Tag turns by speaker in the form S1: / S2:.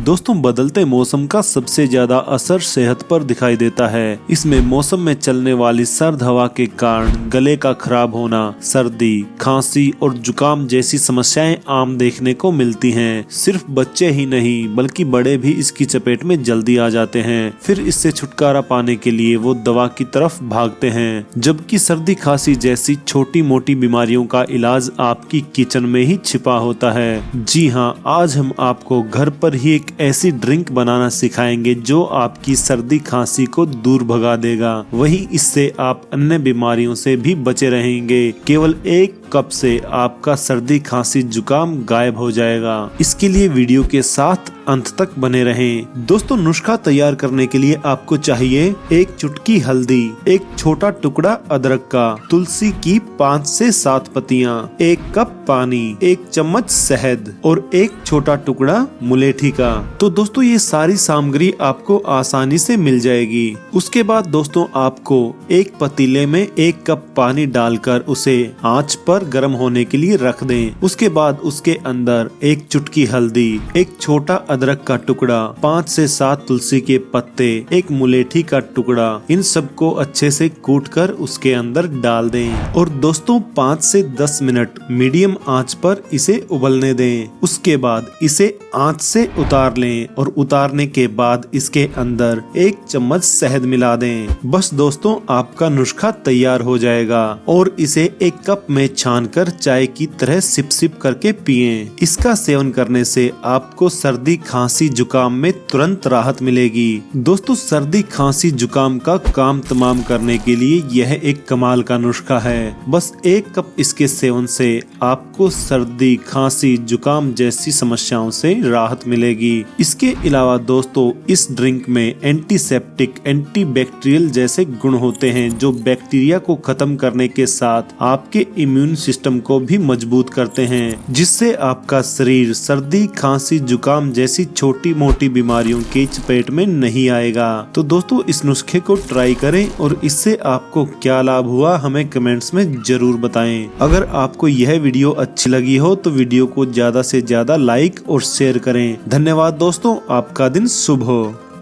S1: दोस्तों बदलते मौसम का सबसे ज्यादा असर सेहत पर दिखाई देता है। इसमें मौसम में चलने वाली सर्द हवा के कारण गले का खराब होना, सर्दी, खांसी और जुकाम जैसी समस्याएं आम देखने को मिलती हैं। सिर्फ बच्चे ही नहीं बल्कि बड़े भी इसकी चपेट में जल्दी आ जाते हैं। फिर इससे छुटकारा पाने के लिए वो दवा की तरफ भागते हैं, जबकि सर्दी खांसी जैसी छोटी मोटी बीमारियों का इलाज आपकी किचन में ही छिपा होता है। जी हाँ, आज हम आपको घर पर ही एक ऐसी ड्रिंक बनाना सिखाएंगे जो आपकी सर्दी खांसी को दूर भगा देगा। वहीं इससे आप अन्य बीमारियों से भी बचे रहेंगे। केवल एक कप से आपका सर्दी खांसी जुकाम गायब हो जाएगा। इसके लिए वीडियो के साथ अंत तक बने रहें। दोस्तों नुस्खा तैयार करने के लिए आपको चाहिए एक चुटकी हल्दी, एक छोटा टुकड़ा अदरक का, तुलसी की 5 से 7 पत्तियां, 1 कप पानी, 1 चम्मच शहद और 1 छोटा टुकड़ा मुलेठी का। तो दोस्तों ये सारी सामग्री आपको आसानी से मिल जाएगी। उसके बाद दोस्तों आपको एक पतीले में 1 कप पानी डालकर उसे आंच पर गर्म होने के लिए रख दें। उसके बाद उसके अंदर 1 चुटकी हल्दी, 1 छोटा अदरक का टुकड़ा, 5 से 7 तुलसी के पत्ते, 1 मुलेठी का टुकड़ा, इन सबको अच्छे से कूटकर उसके अंदर डाल दें और दोस्तों 5 से 10 मिनट मीडियम आंच पर इसे उबलने दें। उसके बाद इसे आंच से उतार लें और उतारने के बाद इसके अंदर 1 चम्मच शहद मिला दें। बस दोस्तों आपका नुस्खा तैयार हो जाएगा और इसे 1 कप में छानकर चाय की तरह सिप सिप करके पिएं। इसका सेवन करने से आपको सर्दी खांसी जुकाम में तुरंत राहत मिलेगी। दोस्तों सर्दी खांसी जुकाम का काम तमाम करने के लिए यह एक कमाल का नुस्खा है। बस 1 कप इसके सेवन से आपको सर्दी खांसी जुकाम जैसी समस्याओं से राहत मिलेगी। इसके अलावा दोस्तों इस ड्रिंक में एंटीसेप्टिक, एंटीबैक्टीरियल जैसे गुण होते हैं जो बैक्टीरिया को खत्म करने के साथ आपके इम्यून सिस्टम को भी मजबूत करते हैं, जिससे आपका शरीर सर्दी खांसी जुकाम जैसी छोटी मोटी बीमारियों की चपेट में नहीं आएगा। तो दोस्तों इस नुस्खे को ट्राई करें और इससे आपको क्या लाभ हुआ हमें कमेंट्स में जरूर बताएं। अगर आपको यह वीडियो अच्छी लगी हो तो वीडियो को ज्यादा से ज्यादा लाइक और शेयर करें। धन्यवाद दोस्तों, आपका दिन शुभ हो।